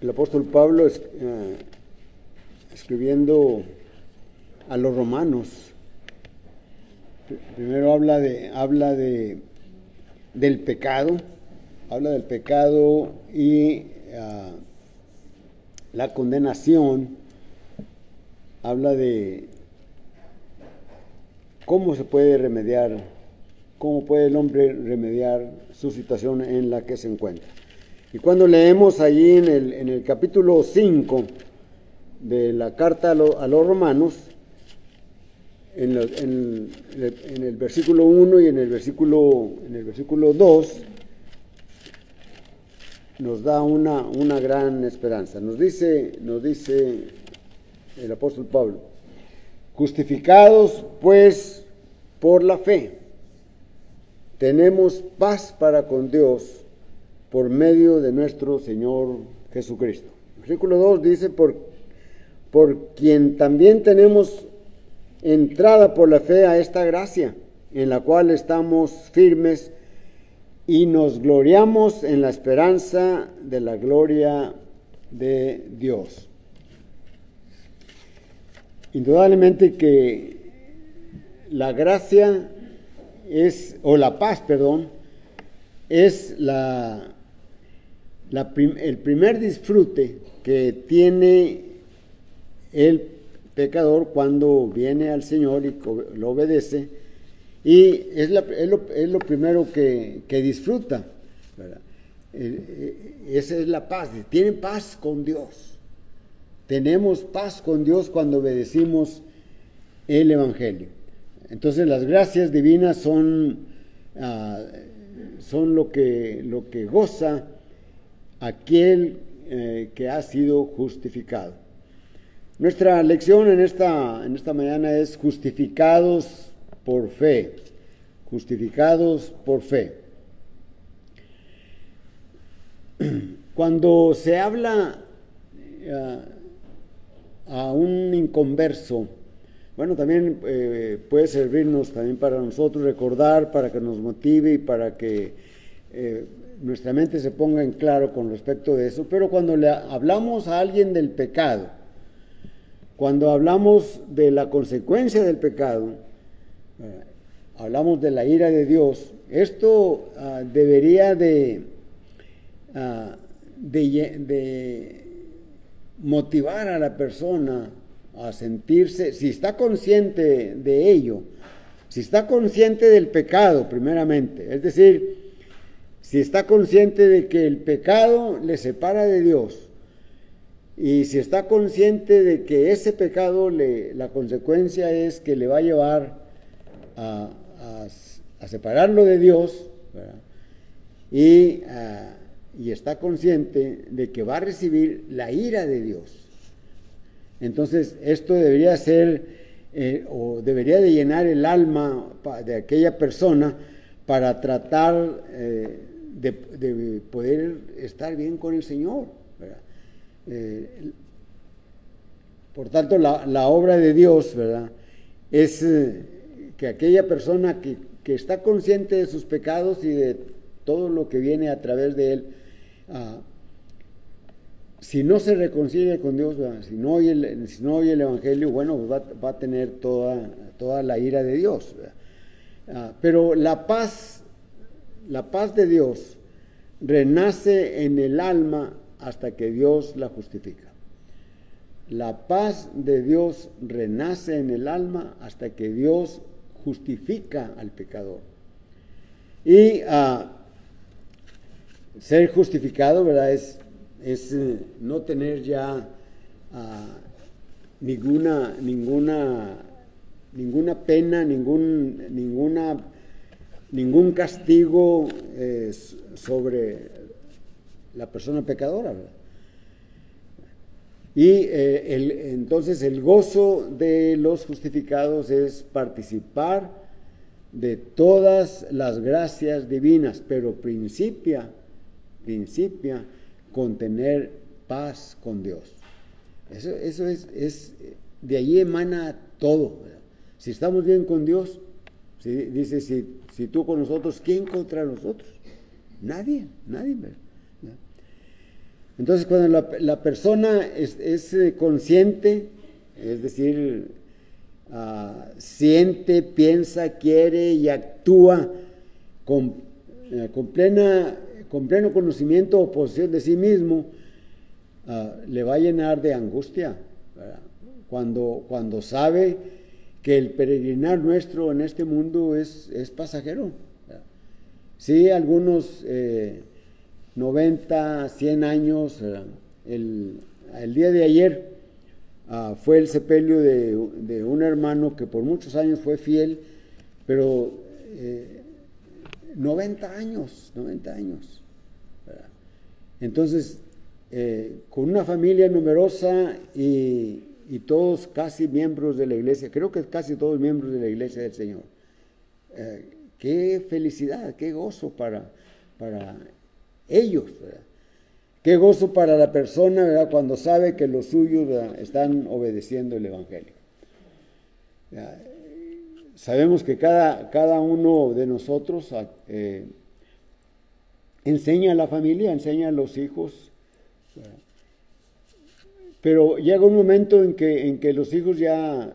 el apóstol Pablo escribiendo a los romanos, primero habla del pecado, y la condenación, habla de cómo se puede remediar, cómo puede el hombre remediar su situación en la que se encuentra. Y cuando leemos allí en el capítulo 5 de la carta a los romanos, en el versículo 1 y en el versículo 2, nos da una gran esperanza. Nos dice el apóstol Pablo: justificados pues por la fe, tenemos paz para con Dios por medio de nuestro Señor Jesucristo. Versículo 2 dice: por quien también tenemos entrada por la fe a esta gracia, en la cual estamos firmes y nos gloriamos en la esperanza de la gloria de Dios. Indudablemente que la gracia la paz, es el primer disfrute que tiene el pecador cuando viene al Señor y lo obedece, y es lo primero que disfruta, ¿verdad? Esa es la paz. Tiene paz con Dios. Tenemos paz con Dios cuando obedecimos el Evangelio. Entonces las gracias divinas son lo que goza aquel que ha sido justificado. Nuestra lección en esta mañana es justificados por fe. Justificados por fe. Cuando se habla a un inconverso, bueno, también puede servirnos también para nosotros recordar, para que nos motive y para que nuestra mente se ponga en claro con respecto de eso. Pero cuando le hablamos a alguien del pecado, cuando hablamos de la consecuencia del pecado, hablamos de la ira de Dios, esto debería de motivar a la persona a sentirse, si está consciente de ello, si está consciente del pecado primeramente, es decir, si está consciente de que el pecado le separa de Dios, y si está consciente de que ese pecado, la consecuencia es que le va a llevar a separarlo de Dios, ¿verdad? Y está consciente de que va a recibir la ira de Dios. Entonces esto debería ser o debería de llenar el alma de aquella persona para tratar de poder estar bien con el Señor, ¿verdad? Por tanto, la obra de Dios, ¿verdad?, es que aquella persona que está consciente de sus pecados y de todo lo que viene a través de él, si no se reconcilia con Dios, si no oye el Evangelio, bueno, pues va a tener toda la ira de Dios, pero la paz de Dios renace en el alma hasta que Dios la justifica. La paz de Dios renace en el alma hasta que Dios justifica al pecador. Y ser justificado, ¿verdad?, es no tener ya ninguna pena, ningún castigo sobre la persona pecadora, ¿verdad? Y entonces el gozo de los justificados es participar de todas las gracias divinas, pero principia con tener paz con Dios. Eso es de ahí emana todo, ¿verdad? Si estamos bien con Dios, dice, si tú con nosotros, ¿quién contra nosotros? Nadie, ¿verdad? Entonces, cuando la persona es consciente, es decir, siente, piensa, quiere y actúa con pleno conocimiento o posesión de sí mismo, le va a llenar de angustia, ¿verdad? Cuando sabe que el peregrinar nuestro en este mundo es pasajero, ¿verdad? Sí, algunos 90, 100 años, el día de ayer fue el sepelio de un hermano que por muchos años fue fiel, pero 90 años, ¿verdad? Entonces, con una familia numerosa y todos casi miembros de la iglesia, creo que casi todos miembros de la iglesia del Señor. Qué felicidad, qué gozo para ellos, ¿verdad? Qué gozo para la persona, ¿verdad?, cuando sabe que los suyos, ¿verdad?, están obedeciendo el Evangelio. Sabemos que cada uno de nosotros enseña a la familia, enseña a los hijos, ¿verdad? Pero llega un momento en que los hijos ya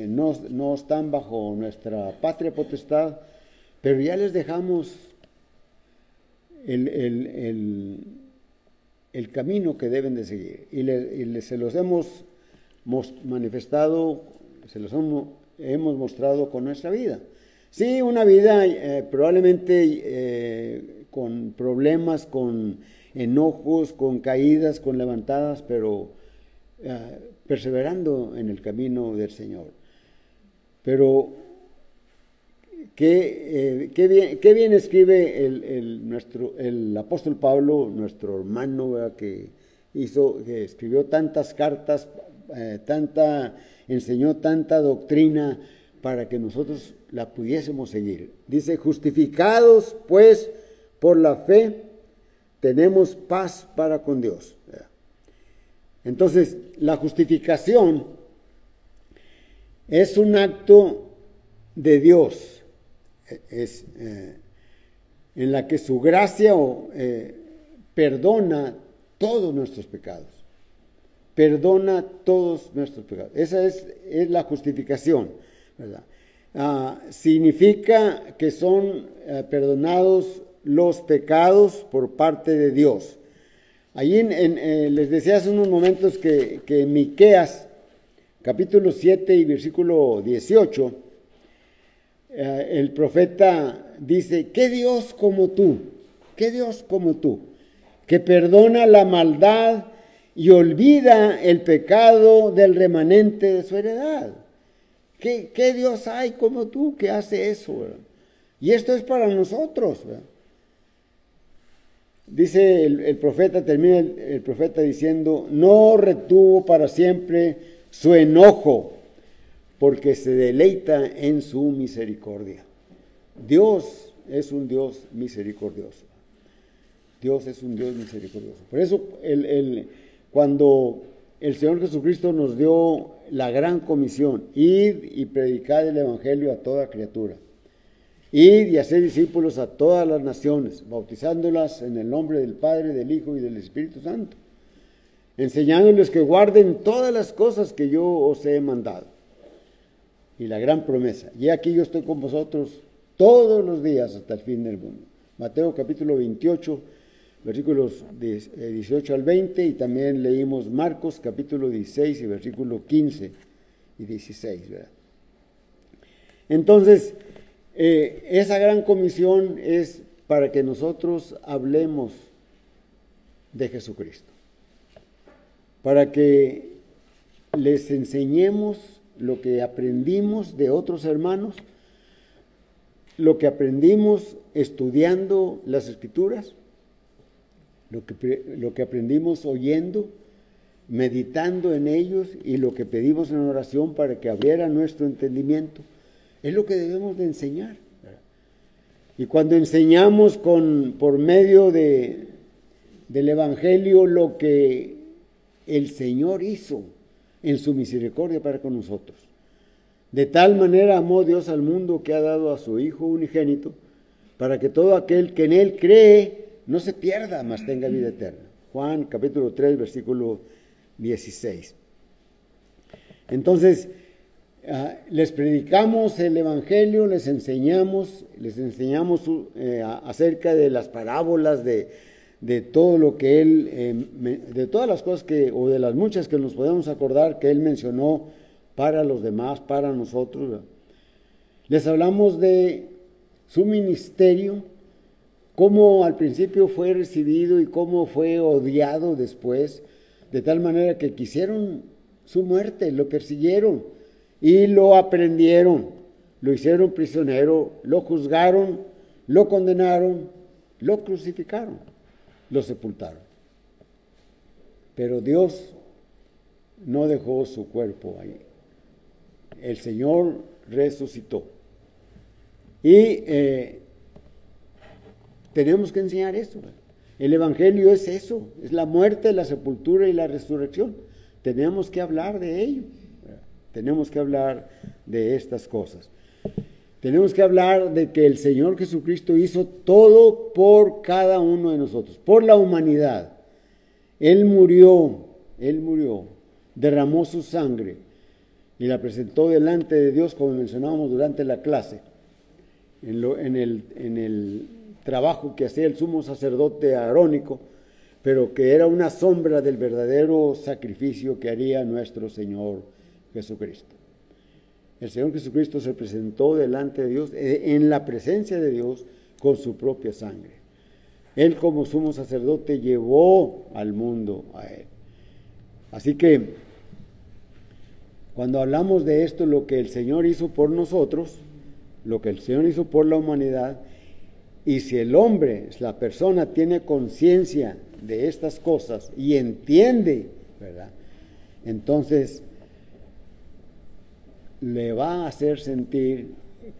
no están bajo nuestra patria potestad, pero ya les dejamos el camino que deben de seguir y se los hemos manifestado, hemos mostrado con nuestra vida. Sí, una vida probablemente con problemas, con enojos, con caídas, con levantadas, pero perseverando en el camino del Señor. Pero qué bien escribe el apóstol Pablo, nuestro hermano, ¿verdad?, que escribió tantas cartas, enseñó tanta doctrina para que nosotros la pudiésemos seguir. Dice: justificados pues por la fe, tenemos paz para con Dios, ¿verdad? Entonces, la justificación es un acto de Dios, en la que su gracia perdona todos nuestros pecados. Perdona todos nuestros pecados. Esa es la justificación, ¿verdad? Significa que son perdonados los pecados por parte de Dios. Allí les decía hace unos momentos que en Miqueas, capítulo 7 y versículo 18, el profeta dice: ¿qué Dios como tú? ¿Qué Dios como tú? Que perdona la maldad y olvida el pecado del remanente de su heredad. ¿Qué Dios hay como tú que hace eso, ¿verdad? Y esto es para nosotros, ¿verdad? Dice el profeta, termina el profeta diciendo: no retuvo para siempre su enojo, porque se deleita en su misericordia. Dios es un Dios misericordioso. Dios es un Dios misericordioso. Por eso, cuando el Señor Jesucristo nos dio la gran comisión: id y predicad el Evangelio a toda criatura, id y hacer discípulos a todas las naciones, bautizándolas en el nombre del Padre, del Hijo y del Espíritu Santo, enseñándoles que guarden todas las cosas que yo os he mandado. Y la gran promesa: y aquí yo estoy con vosotros todos los días hasta el fin del mundo. Mateo capítulo 28, versículos 18 al 20, y también leímos Marcos capítulo 16 y versículo 15 y 16, ¿verdad? Entonces, esa gran comisión es para que nosotros hablemos de Jesucristo, para que les enseñemos lo que aprendimos de otros hermanos, lo que aprendimos estudiando las Escrituras, lo que aprendimos oyendo, meditando en ellos, y lo que pedimos en oración para que abriera nuestro entendimiento. Es lo que debemos de enseñar, ¿verdad? Y cuando enseñamos por medio del Evangelio lo que el Señor hizo en su misericordia para con nosotros. De tal manera amó Dios al mundo que ha dado a su Hijo unigénito, para que todo aquel que en Él cree no se pierda, mas tenga vida eterna. Juan capítulo 3, versículo 16. Entonces, les predicamos el Evangelio, les enseñamos acerca de las parábolas, de todo lo que él, de todas las cosas o de las muchas que nos podemos acordar que él mencionó para los demás, para nosotros, ¿verdad? Les hablamos de su ministerio, cómo al principio fue recibido y cómo fue odiado después, de tal manera que quisieron su muerte, lo persiguieron y lo aprendieron, lo hicieron prisionero, lo juzgaron, lo condenaron, lo crucificaron, lo sepultaron. Pero Dios no dejó su cuerpo ahí. El Señor resucitó. Y tenemos que enseñar eso. El Evangelio es eso, es la muerte, la sepultura y la resurrección. Tenemos que hablar de ello. Tenemos que hablar de estas cosas. Tenemos que hablar de que el Señor Jesucristo hizo todo por cada uno de nosotros, por la humanidad. Él murió, derramó su sangre y la presentó delante de Dios, como mencionábamos durante la clase, en el trabajo que hacía el sumo sacerdote arónico, pero que era una sombra del verdadero sacrificio que haría nuestro Señor Jesucristo. El Señor Jesucristo se presentó delante de Dios, en la presencia de Dios, con su propia sangre. Él, como sumo sacerdote, llevó al mundo a Él. Así que, cuando hablamos de esto, lo que el Señor hizo por nosotros, lo que el Señor hizo por la humanidad, y si el hombre, la persona, tiene conciencia de estas cosas y entiende, ¿verdad?, entonces le va a hacer sentir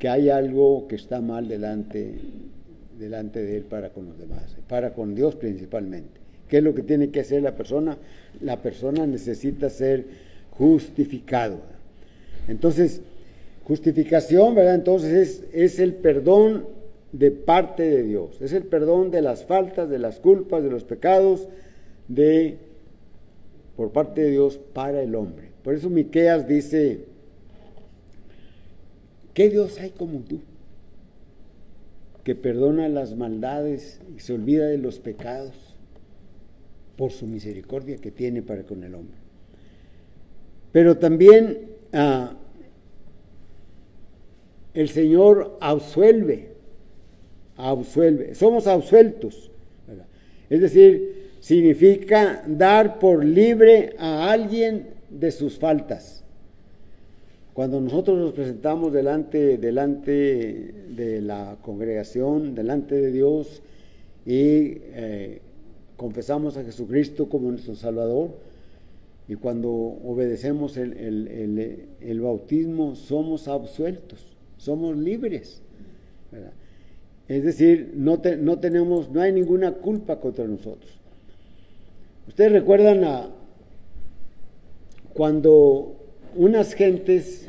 que hay algo que está mal delante de él para con los demás, para con Dios principalmente. ¿Qué es lo que tiene que hacer la persona? La persona necesita ser justificado. Entonces, justificación, ¿verdad? Entonces es el perdón de parte de Dios, es el perdón de las faltas, de las culpas, de los pecados, por parte de Dios para el hombre. Por eso Miqueas dice: ¿qué Dios hay como tú, que perdona las maldades y se olvida de los pecados por su misericordia que tiene para con el hombre? Pero también el Señor absuelve, somos absueltos, ¿verdad? Es decir, significa dar por libre a alguien de sus faltas. Cuando nosotros nos presentamos delante de la congregación, delante de Dios, y confesamos a Jesucristo como nuestro Salvador, y cuando obedecemos el bautismo, somos absueltos, somos libres, ¿verdad? Es decir, no hay ninguna culpa contra nosotros. Ustedes recuerdan cuando unas gentes,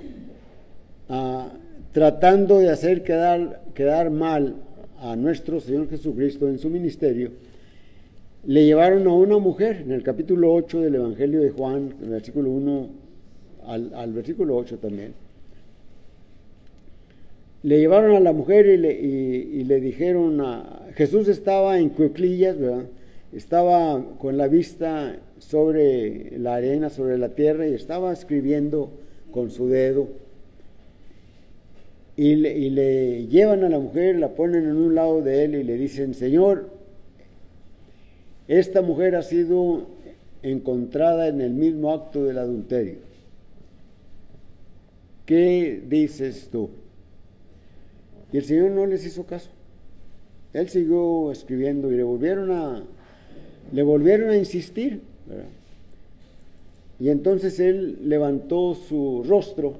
tratando de hacer quedar mal a nuestro Señor Jesucristo en su ministerio, le llevaron a una mujer, en el capítulo 8 del Evangelio de Juan, en el versículo 1 al versículo 8 también. Le llevaron a la mujer y le dijeron, Jesús estaba en cuclillas, ¿verdad? Estaba con la vista sobre la arena, sobre la tierra, y estaba escribiendo con su dedo. Y le llevan a la mujer, la ponen en un lado de él y le dicen: Señor, esta mujer ha sido encontrada en el mismo acto del adulterio. ¿Qué dices tú? Y el Señor no les hizo caso. Él siguió escribiendo y le volvieron a insistir, ¿verdad? Y entonces él levantó su rostro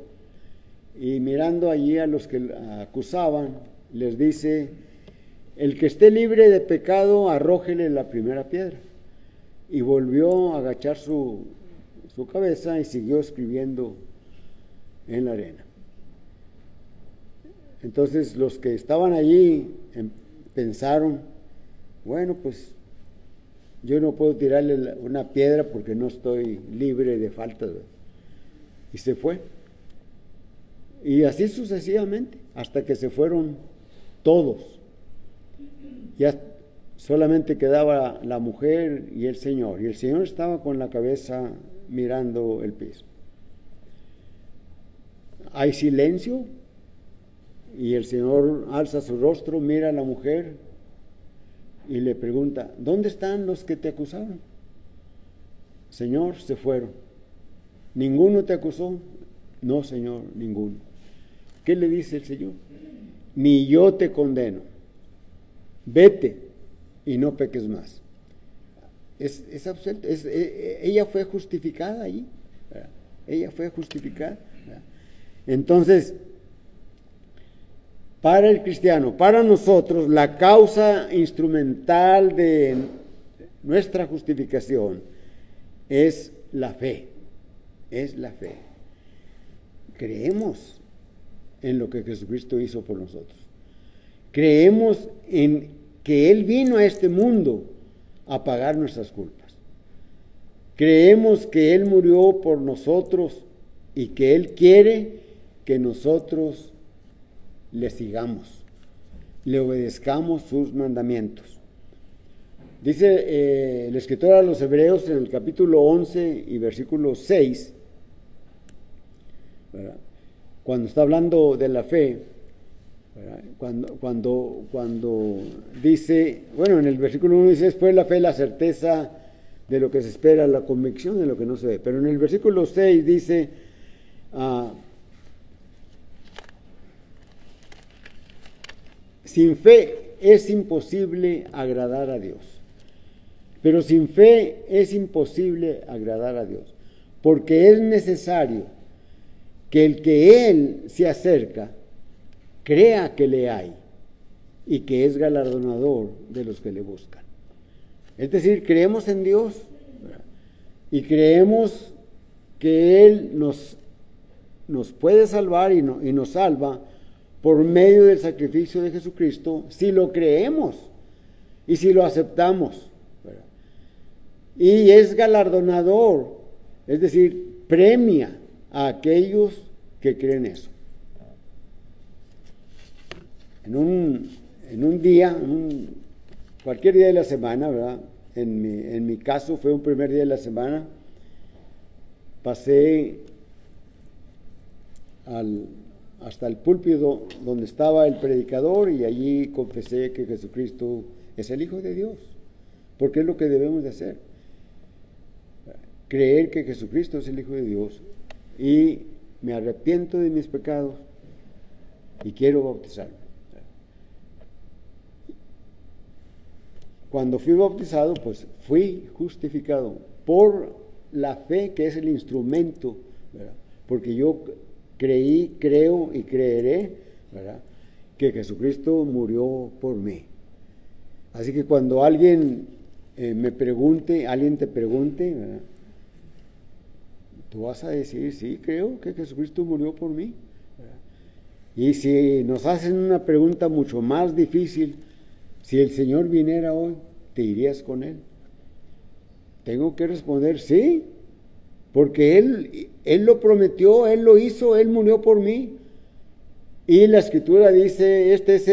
y, mirando allí a los que acusaban, les dice: el que esté libre de pecado, arrójele la primera piedra. Y volvió a agachar su cabeza y siguió escribiendo en la arena. Entonces los que estaban allí pensaron: bueno, pues yo no puedo tirarle una piedra porque no estoy libre de faltas. Y se fue. Y así sucesivamente, hasta que se fueron todos. Ya solamente quedaba la mujer y el Señor. Y el Señor estaba con la cabeza mirando el piso. Hay silencio y el Señor alza su rostro, mira a la mujer y le pregunta: ¿dónde están los que te acusaron? Señor, se fueron. ¿Ninguno te acusó? No, Señor, ninguno. ¿Qué le dice el Señor? Ni yo te condeno. Vete y no peques más. Es absuelta. Ella fue justificada allí. ¿Verdad? Ella fue justificada. ¿Verdad? Entonces, para el cristiano, para nosotros, la causa instrumental de nuestra justificación es la fe. Es la fe. Creemos en lo que Jesucristo hizo por nosotros. Creemos en que Él vino a este mundo a pagar nuestras culpas. Creemos que Él murió por nosotros y que Él quiere que nosotros le sigamos, le obedezcamos sus mandamientos. Dice el escritor a los Hebreos en el capítulo 11 y versículo 6, ¿verdad?, cuando está hablando de la fe, cuando dice, bueno, en el versículo 1 dice: después la fe, la certeza de lo que se espera, la convicción de lo que no se ve. Pero en el versículo 6 dice: sin fe es imposible agradar a Dios. Pero sin fe es imposible agradar a Dios, porque es necesario que el que Él se acerca crea que le hay y que es galardonador de los que le buscan. Es decir, creemos en Dios, ¿verdad?, y creemos que Él nos puede salvar y nos salva por medio del sacrificio de Jesucristo, si lo creemos y si lo aceptamos, ¿verdad? Y es galardonador, es decir, premia a aquellos que creen eso. En un día, cualquier día de la semana, ¿verdad? En mi caso fue un primer día de la semana, pasé hasta el púlpito donde estaba el predicador y allí confesé que Jesucristo es el Hijo de Dios, porque es lo que debemos de hacer, creer que Jesucristo es el Hijo de Dios, y me arrepiento de mis pecados y quiero bautizarme. Cuando fui bautizado, pues fui justificado por la fe, que es el instrumento, ¿verdad?, porque yo creí, creo y creeré, ¿verdad?, que Jesucristo murió por mí. Así que cuando alguien me pregunte, alguien te pregunte, ¿verdad?, tú vas a decir: sí, creo que Jesucristo murió por mí, ¿verdad? Y si nos hacen una pregunta mucho más difícil: si el Señor viniera hoy, ¿te irías con Él? Tengo que responder: sí, porque Él lo prometió, Él lo hizo, Él murió por mí. Y la Escritura dice: este es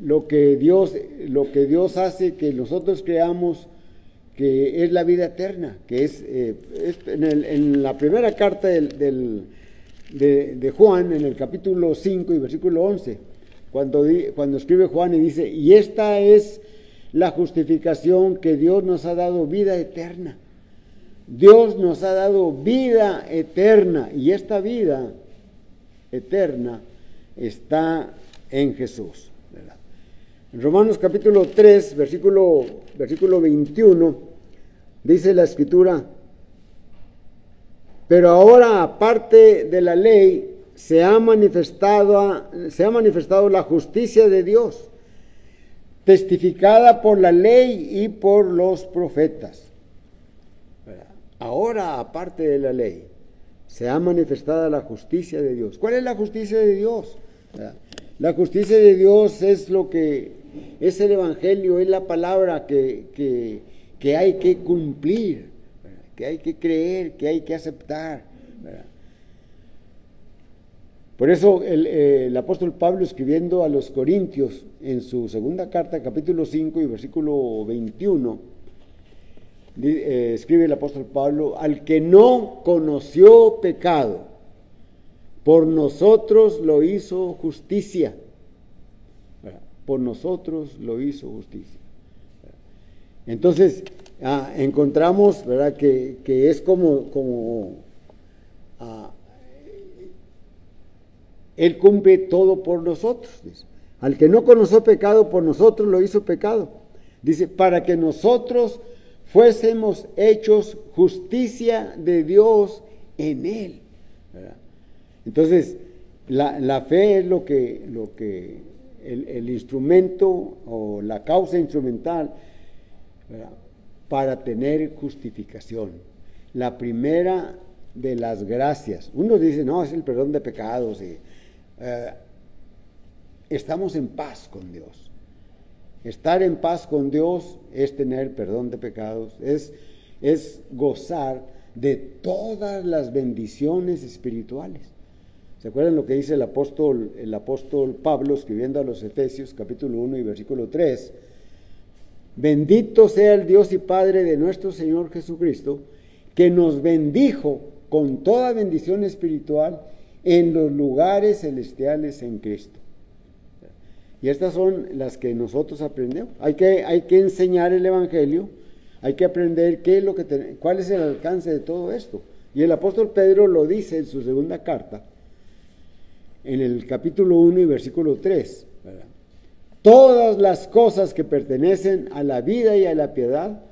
lo que Dios hace que nosotros creamos, que es la vida eterna, que es en la primera carta de Juan, en el capítulo 5 y versículo 11, cuando escribe Juan y dice: y esta es la justificación, que Dios nos ha dado vida eterna. Dios nos ha dado vida eterna, y esta vida eterna está en Jesús, ¿verdad? En Romanos capítulo 3, versículo 21, dice la Escritura: pero ahora, aparte de la ley, se ha manifestado la justicia de Dios, testificada por la ley y por los profetas. Ahora, aparte de la ley, se ha manifestado la justicia de Dios. ¿Cuál es la justicia de Dios? La justicia de Dios es lo que Es el Evangelio, es la palabra que hay que cumplir, ¿verdad? Que hay que creer, que hay que aceptar, ¿verdad? Por eso el apóstol Pablo, escribiendo a los Corintios en su segunda carta, capítulo 5 y versículo 21, escribe el apóstol Pablo: al que no conoció pecado, por nosotros lo hizo justicia. ¿Verdad? Por nosotros lo hizo justicia. ¿Verdad? Entonces, encontramos, ¿verdad?, que es como Él cumple todo por nosotros. Dice. Al que no conoció pecado, por nosotros lo hizo pecado. Dice, para que nosotros fuésemos hechos justicia de Dios en Él. ¿Verdad? Entonces, la fe es lo que el instrumento o la causa instrumental, ¿verdad?, para tener justificación. La primera de las gracias. Uno dice, no, es el perdón de pecados. Estamos en paz con Dios. Estar en paz con Dios es tener perdón de pecados, es gozar de todas las bendiciones espirituales. ¿Se acuerdan lo que dice el apóstol Pablo escribiendo a los Efesios, capítulo 1 y versículo 3? Bendito sea el Dios y Padre de nuestro Señor Jesucristo, que nos bendijo con toda bendición espiritual en los lugares celestiales en Cristo. Y estas son las que nosotros aprendemos. Hay que enseñar el Evangelio, hay que aprender cuál es el alcance de todo esto. Y el apóstol Pedro lo dice en su segunda carta, en el capítulo 1 y versículo 3. ¿Verdad? Todas las cosas que pertenecen a la vida y a la piedad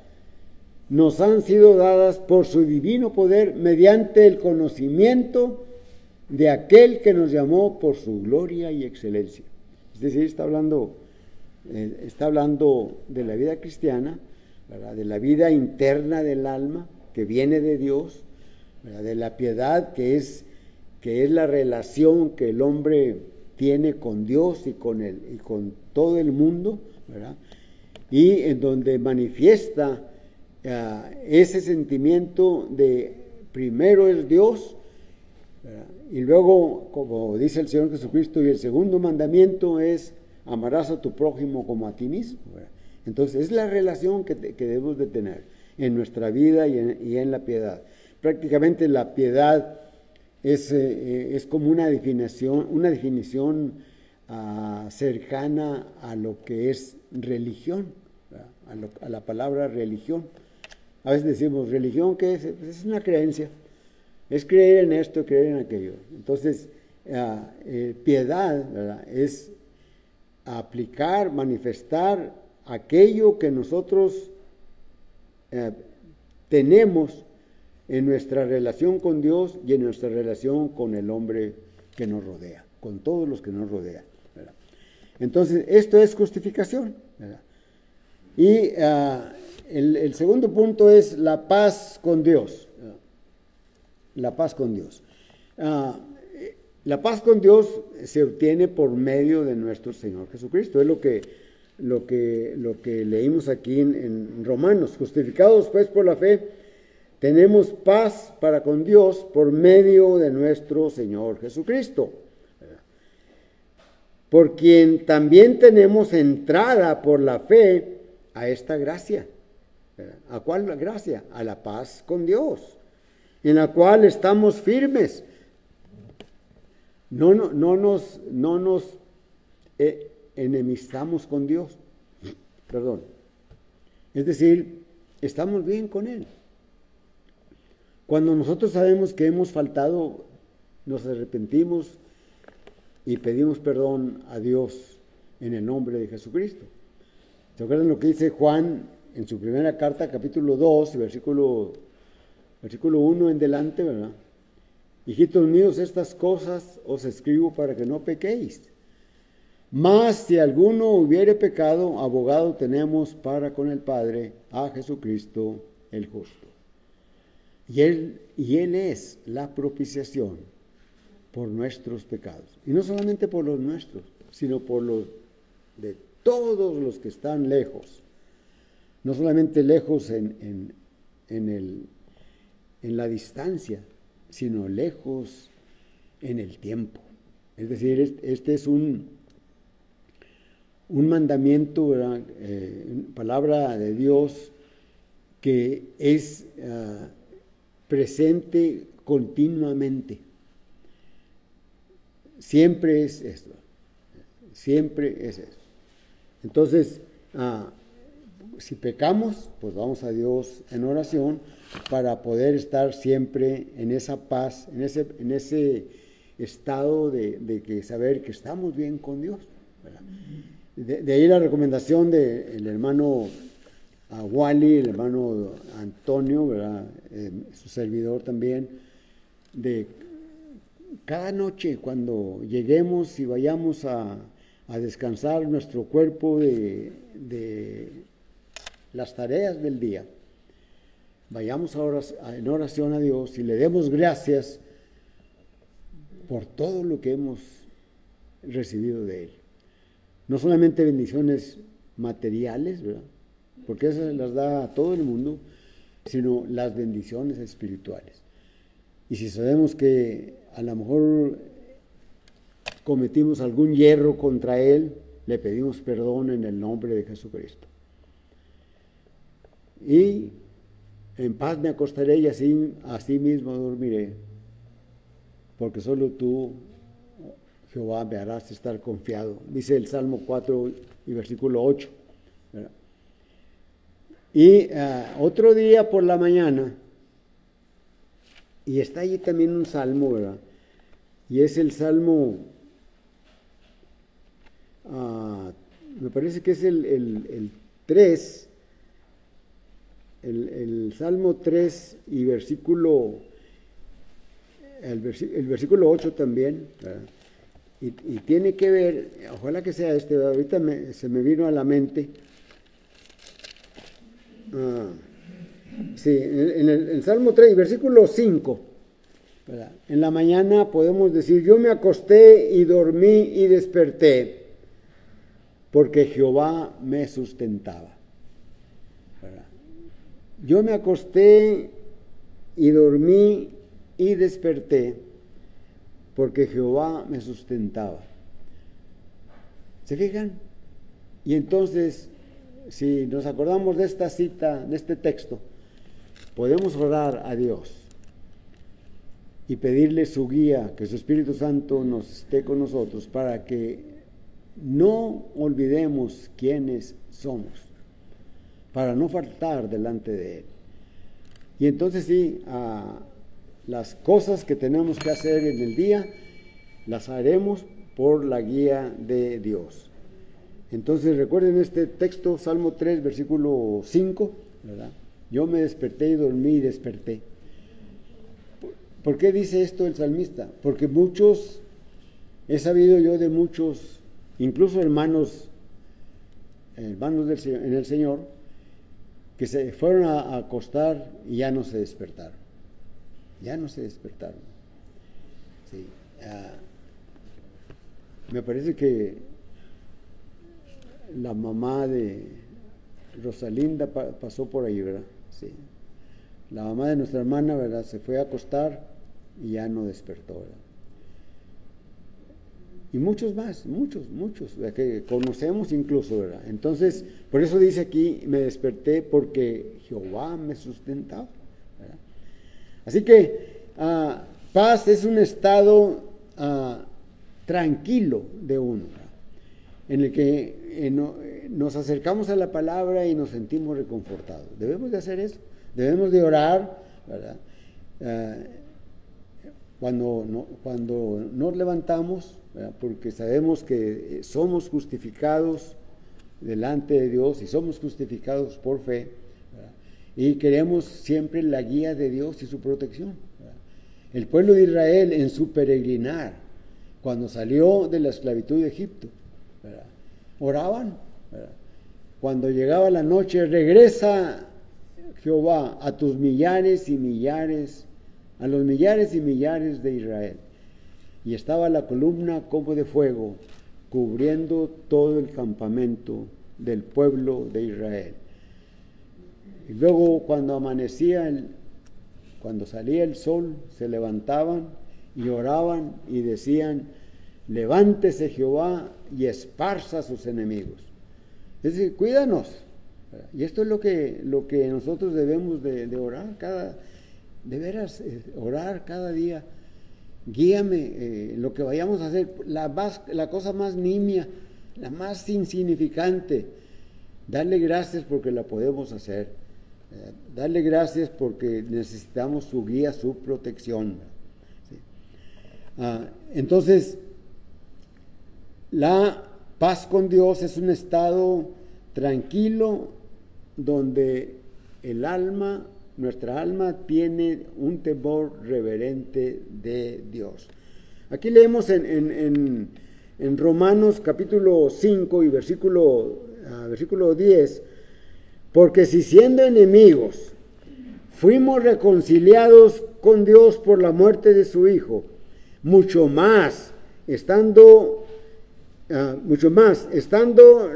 nos han sido dadas por su divino poder mediante el conocimiento de aquel que nos llamó por su gloria y excelencia. Es decir, está hablando de la vida cristiana, ¿verdad?, de la vida interna del alma que viene de Dios, ¿verdad?, de la piedad que es la relación que el hombre tiene con Dios y con todo el mundo, ¿verdad?, y en donde manifiesta ese sentimiento de primero es Dios, ¿verdad?, y luego, como dice el Señor Jesucristo, y el segundo mandamiento es amarás a tu prójimo como a ti mismo, ¿verdad? Entonces es la relación que debemos de tener en nuestra vida y en la piedad. Prácticamente la piedad es como una definición cercana a lo que es religión, a la palabra religión. A veces decimos, ¿religión qué es? Pues es una creencia, es creer en esto, creer en aquello. Entonces, piedad, ¿verdad?, es aplicar, manifestar aquello que nosotros tenemos en nuestra relación con Dios y en nuestra relación con el hombre que nos rodea, con todos los que nos rodean, ¿verdad? Entonces, esto es justificación, ¿verdad? Y el segundo punto es la paz con Dios, ¿verdad? La paz con Dios. La paz con Dios se obtiene por medio de nuestro Señor Jesucristo. Es lo que leímos aquí en Romanos. Justificados pues por la fe, tenemos paz para con Dios por medio de nuestro Señor Jesucristo, por quien también tenemos entrada por la fe a esta gracia. ¿A cuál gracia? A la paz con Dios, en la cual estamos firmes. No nos enemistamos con Dios, perdón. Es decir, estamos bien con Él. Cuando nosotros sabemos que hemos faltado, nos arrepentimos y pedimos perdón a Dios en el nombre de Jesucristo. ¿Se acuerdan lo que dice Juan en su primera carta, capítulo 2, versículo 1 en delante, ¿verdad? Hijitos míos, estas cosas os escribo para que no pequéis. Mas si alguno hubiere pecado, abogado tenemos para con el Padre, a Jesucristo el justo. Y Él es la propiciación por nuestros pecados. Y no solamente por los nuestros, sino por los de todos los que están lejos, no solamente lejos en la distancia, sino lejos en el tiempo. Es decir, este es un mandamiento, ¿verdad? Palabra de Dios que es presente continuamente. Siempre es esto. Siempre es eso. Entonces, si pecamos, pues vamos a Dios en oración para poder estar siempre en esa paz, en ese estado de que saber que estamos bien con Dios, ¿verdad? De ahí la recomendación del hermano Wally, el hermano Antonio, ¿verdad? Su servidor también, de cada noche cuando lleguemos y vayamos a descansar nuestro cuerpo de las tareas del día, vayamos en oración a Dios y le demos gracias por todo lo que hemos recibido de Él. No solamente bendiciones materiales, ¿verdad? Porque esas las da a todo el mundo, sino las bendiciones espirituales. Y si sabemos que a lo mejor cometimos algún yerro contra Él, le pedimos perdón en el nombre de Jesucristo. Y en paz me acostaré y así mismo dormiré, porque solo tú, Jehová, me harás estar confiado. Dice el Salmo 4 y versículo 8. ¿Verdad? Y otro día por la mañana, y está allí también un salmo, ¿verdad? Y es el Salmo, me parece que es el 3, el Salmo 3 y versículo, el versículo 8 también, ¿verdad? Y tiene que ver, ojalá que sea este, ahorita se me vino a la mente. Sí, en el Salmo 3, versículo 5, ¿verdad? En la mañana podemos decir, yo me acosté y dormí y desperté, porque Jehová me sustentaba. ¿Verdad? Yo me acosté y dormí y desperté, porque Jehová me sustentaba. ¿Se fijan? Y entonces, si nos acordamos de esta cita, de este texto, podemos orar a Dios y pedirle su guía, que su Espíritu Santo nos esté con nosotros para que no olvidemos quiénes somos, para no faltar delante de Él. Y entonces sí, las cosas que tenemos que hacer en el día, las haremos por la guía de Dios. Entonces recuerden este texto, Salmo 3, versículo 5, ¿verdad? Yo me desperté y dormí y desperté. ¿Por qué dice esto el salmista? Porque he sabido yo de muchos, incluso hermanos en el Señor, que se fueron a acostar y ya no se despertaron. Ya no se despertaron. Sí. Me parece que la mamá de Rosalinda pasó por ahí, ¿verdad? Sí. La mamá de nuestra hermana, ¿verdad? Se fue a acostar y ya no despertó, ¿verdad? Y muchos más, muchos, que conocemos incluso, ¿verdad? Entonces, por eso dice aquí, me desperté porque Jehová me sustentaba, ¿verdad? Así que paz es un estado tranquilo de uno, ¿verdad? En el que nos acercamos a la palabra y nos sentimos reconfortados. Debemos de hacer eso, debemos de orar, ¿verdad? Cuando nos levantamos, ¿verdad? Porque sabemos que somos justificados delante de Dios y somos justificados por fe, ¿verdad? Y queremos siempre la guía de Dios y su protección, ¿verdad? El pueblo de Israel en su peregrinar, cuando salió de la esclavitud de Egipto, ¿verdad? Oraban, ¿verdad? Cuando llegaba la noche, regresa Jehová a tus millares y millares, a los millares y millares de Israel. Y estaba la columna como de fuego cubriendo todo el campamento del pueblo de Israel. Y luego cuando amanecía, cuando salía el sol, se levantaban y oraban y decían: levántese Jehová y esparza a sus enemigos. Es decir, cuídanos. Y esto es lo que nosotros debemos de orar de veras, orar cada día. Guíame en lo que vayamos a hacer, la cosa más nimia, la más insignificante. Darle gracias porque la podemos hacer. Darle gracias porque necesitamos su guía, su protección. ¿Sí? Entonces, la paz con Dios es un estado tranquilo donde nuestra alma tiene un temor reverente de Dios. Aquí leemos en Romanos capítulo 5 y versículo 10, porque si siendo enemigos fuimos reconciliados con Dios por la muerte de su Hijo, mucho más estando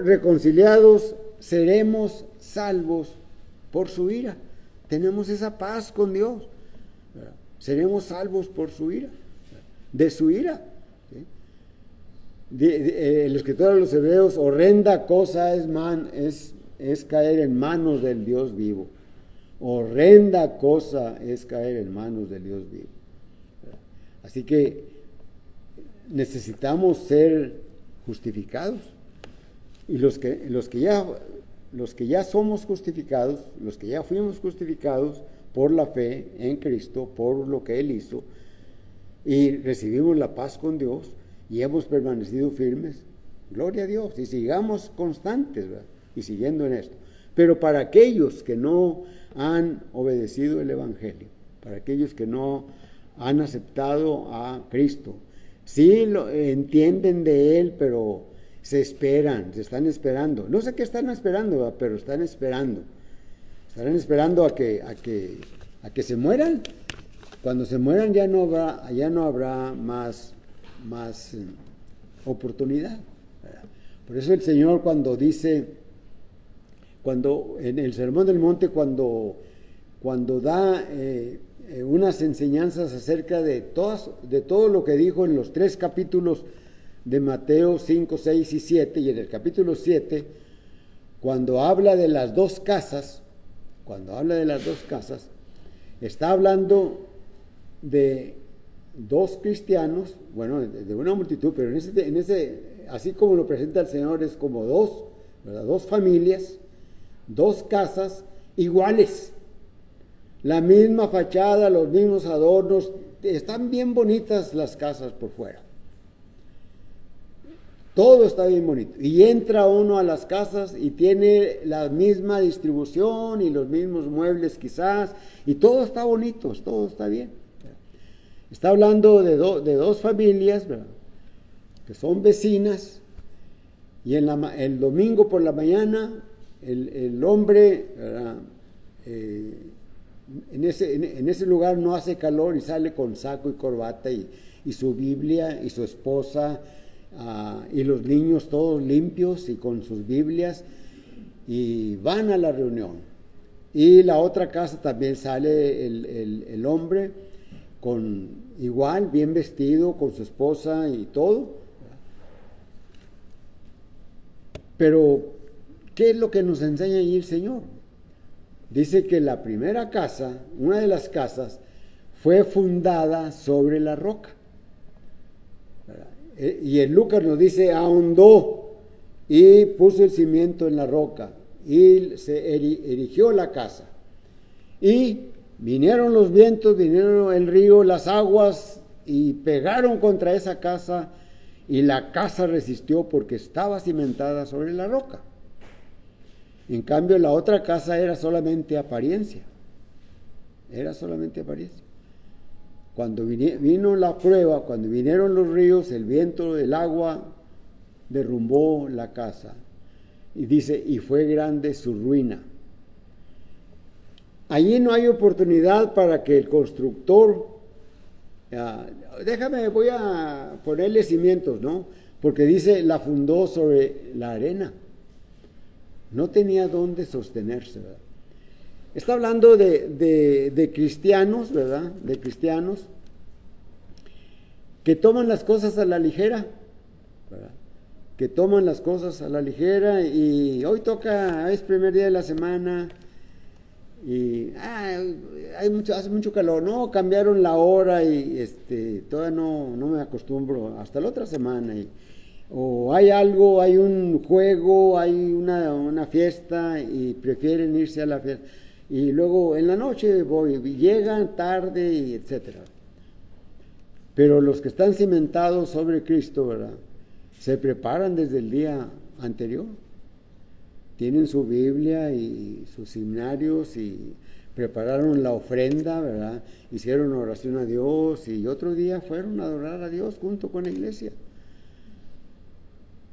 reconciliados seremos salvos por su ira. Tenemos esa paz con Dios. Seremos salvos por su ira, de su ira. ¿Sí? El escritor de los Hebreos: horrenda cosa es caer en manos del Dios vivo. Horrenda cosa es caer en manos del Dios vivo. Así que necesitamos ser justificados. Y los que ya somos justificados, los que ya fuimos justificados por la fe en Cristo, por lo que Él hizo, y recibimos la paz con Dios y hemos permanecido firmes, gloria a Dios, y sigamos constantes, ¿verdad? Y siguiendo en esto. Pero para aquellos que no han obedecido el Evangelio, para aquellos que no han aceptado a Cristo, sí lo entienden de Él, pero se están esperando. No sé qué están esperando, ¿verdad? Pero están esperando. Estarán esperando a que se mueran. Cuando se mueran ya no habrá más oportunidad, ¿verdad? Por eso el Señor cuando en el Sermón del Monte, cuando da unas enseñanzas acerca de todo lo que dijo en los 3 capítulos de Mateo 5, 6 y 7, y en el capítulo 7, cuando habla de las dos casas, está hablando de dos cristianos, bueno, de una multitud, pero en ese así como lo presenta el Señor, es como dos, ¿verdad? Dos familias, dos casas iguales, la misma fachada, los mismos adornos, están bien bonitas las casas por fuera. Todo está bien bonito. Y entra uno a las casas y tiene la misma distribución y los mismos muebles quizás, y todo está bonito, todo está bien. Está hablando de dos familias, ¿verdad?, que son vecinas, y el domingo por la mañana el hombre, ¿verdad?, en ese lugar no hace calor y sale con saco y corbata y su Biblia y su esposa, y los niños todos limpios y con sus Biblias, y van a la reunión. Y la otra casa también sale el hombre igual, bien vestido, con su esposa y todo. Pero, ¿qué es lo que nos enseña allí el Señor? Dice que la primera casa, una de las casas, fue fundada sobre la roca. Y en Lucas nos dice: ahondó y puso el cimiento en la roca y se erigió la casa. Y vinieron los vientos, vinieron el río, las aguas, y pegaron contra esa casa, y la casa resistió porque estaba cimentada sobre la roca. En cambio, la otra casa era solamente apariencia. Era solamente apariencia. Cuando vino la prueba, cuando vinieron los ríos, el viento, el agua, derrumbó la casa. Y dice: y fue grande su ruina. Allí no hay oportunidad para que el constructor, voy a ponerle cimientos, ¿no? porque dice, la fundó sobre la arena. No tenía dónde sostenerse, ¿verdad? Está hablando de cristianos, ¿verdad? De cristianos que toman las cosas a la ligera, ¿verdad? Que toman las cosas a la ligera y hoy toca, es primer día de la semana y hace mucho calor, no, cambiaron la hora y todavía no me acostumbro hasta la otra semana o hay algo, hay un juego, hay una fiesta y prefieren irse a la fiesta y luego en la noche llegan tarde y etcétera. Pero los que están cimentados sobre Cristo, ¿verdad? Se preparan desde el día anterior. Tienen su Biblia y sus seminarios y prepararon la ofrenda, ¿verdad? Hicieron oración a Dios y otro día fueron a adorar a Dios junto con la iglesia.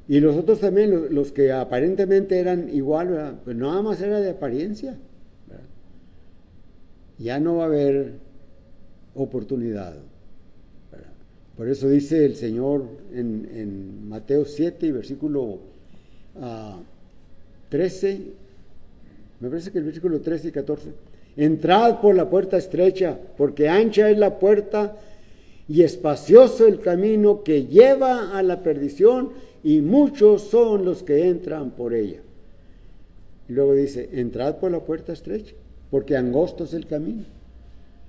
Y los otros también, los que aparentemente eran igual, ¿verdad? Pues nada más era de apariencia, ¿verdad? Ya no va a haber oportunidad. Por eso dice el Señor en Mateo 7 y versículo 13, me parece que el versículo 13 y 14, entrad por la puerta estrecha, porque ancha es la puerta y espacioso el camino que lleva a la perdición, y muchos son los que entran por ella. Y luego dice, entrad por la puerta estrecha, porque angosto es el camino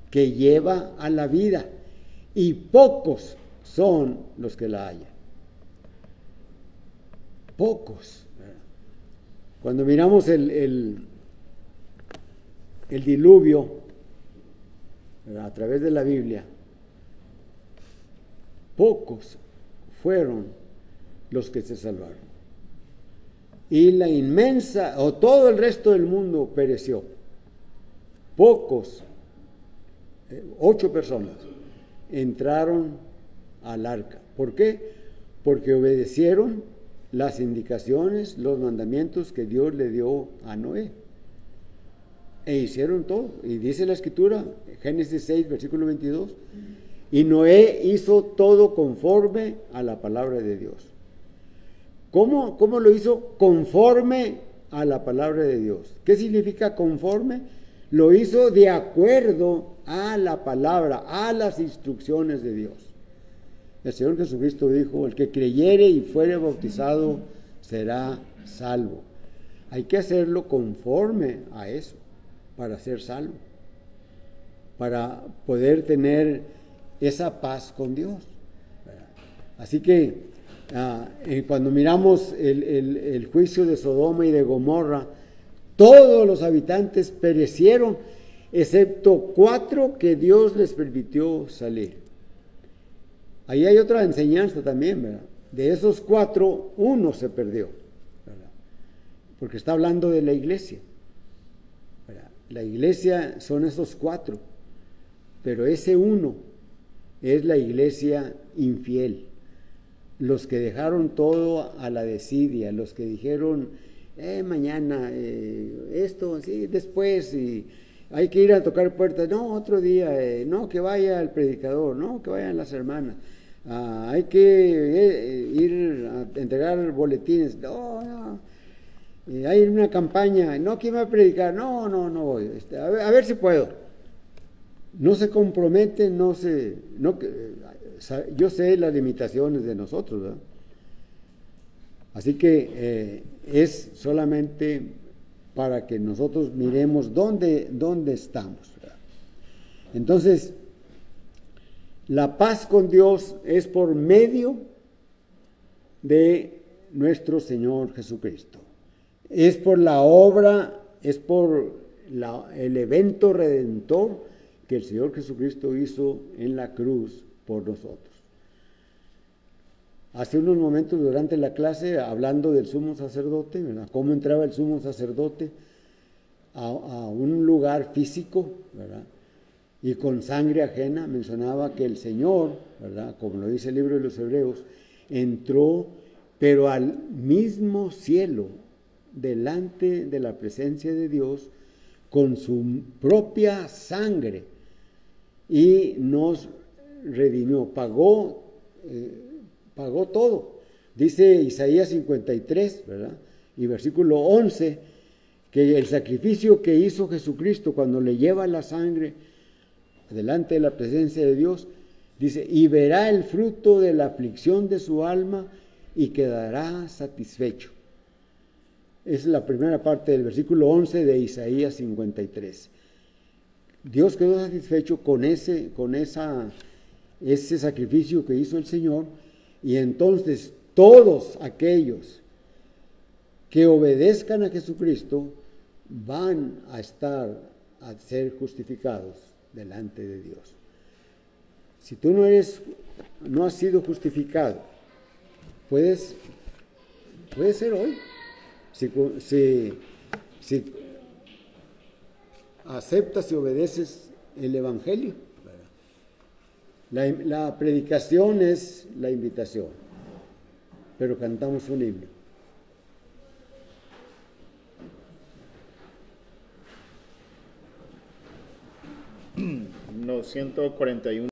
que lleva a la vida, y pocos son los que la hallan. Pocos. Cuando miramos el diluvio, ¿verdad?, a través de la Biblia, pocos fueron los que se salvaron. Y la inmensa, o todo el resto del mundo pereció. Pocos, 8 personas, entraron al arca. ¿Por qué? Porque obedecieron las indicaciones, los mandamientos que Dios le dio a Noé. E hicieron todo. Y dice la Escritura, Génesis 6, versículo 22, y Noé hizo todo conforme a la palabra de Dios. ¿Cómo lo hizo? Conforme a la palabra de Dios. ¿Qué significa conforme? Lo hizo de acuerdo a la palabra, a las instrucciones de Dios. El Señor Jesucristo dijo, el que creyere y fuere bautizado será salvo. Hay que hacerlo conforme a eso, para ser salvo, para poder tener esa paz con Dios. Así que cuando miramos el juicio de Sodoma y de Gomorra, todos los habitantes perecieron, excepto 4 que Dios les permitió salir. Ahí hay otra enseñanza también, ¿verdad? De esos 4, 1 se perdió, ¿verdad? Porque está hablando de la iglesia, ¿verdad? La iglesia son esos 4, pero ese 1 es la iglesia infiel. Los que dejaron todo a la desidia, los que dijeron, mañana, esto, sí, después, y hay que ir a tocar puertas, no, otro día, no, que vaya el predicador, no, que vayan las hermanas, hay que ir a entregar boletines, no, hay una campaña, no, ¿quién va a predicar? No voy, a ver si puedo. No se comprometen, yo sé las limitaciones de nosotros, ¿verdad? Así que es solamente para que nosotros miremos dónde estamos, ¿verdad? Entonces, la paz con Dios es por medio de nuestro Señor Jesucristo. Es por la obra, es por el evento redentor que el Señor Jesucristo hizo en la cruz por nosotros. Hace unos momentos durante la clase, hablando del sumo sacerdote, ¿verdad?, cómo entraba el sumo sacerdote a un lugar físico, ¿verdad?, y con sangre ajena, mencionaba que el Señor, ¿verdad?, como lo dice el libro de los Hebreos, entró, pero al mismo cielo, delante de la presencia de Dios, con su propia sangre, y nos redimió, pagó todo, Dice Isaías 53, ¿verdad? Y versículo 11, que el sacrificio que hizo Jesucristo cuando le lleva la sangre delante de la presencia de Dios, dice, y verá el fruto de la aflicción de su alma y quedará satisfecho. Es la primera parte del versículo 11 de Isaías 53. Dios quedó satisfecho con ese sacrificio que hizo el Señor, y entonces todos aquellos que obedezcan a Jesucristo van a ser justificados delante de Dios. Si tú no has sido justificado, puedes ser hoy. Si aceptas y obedeces el Evangelio, la predicación es la invitación, pero cantamos un himno. No, 141.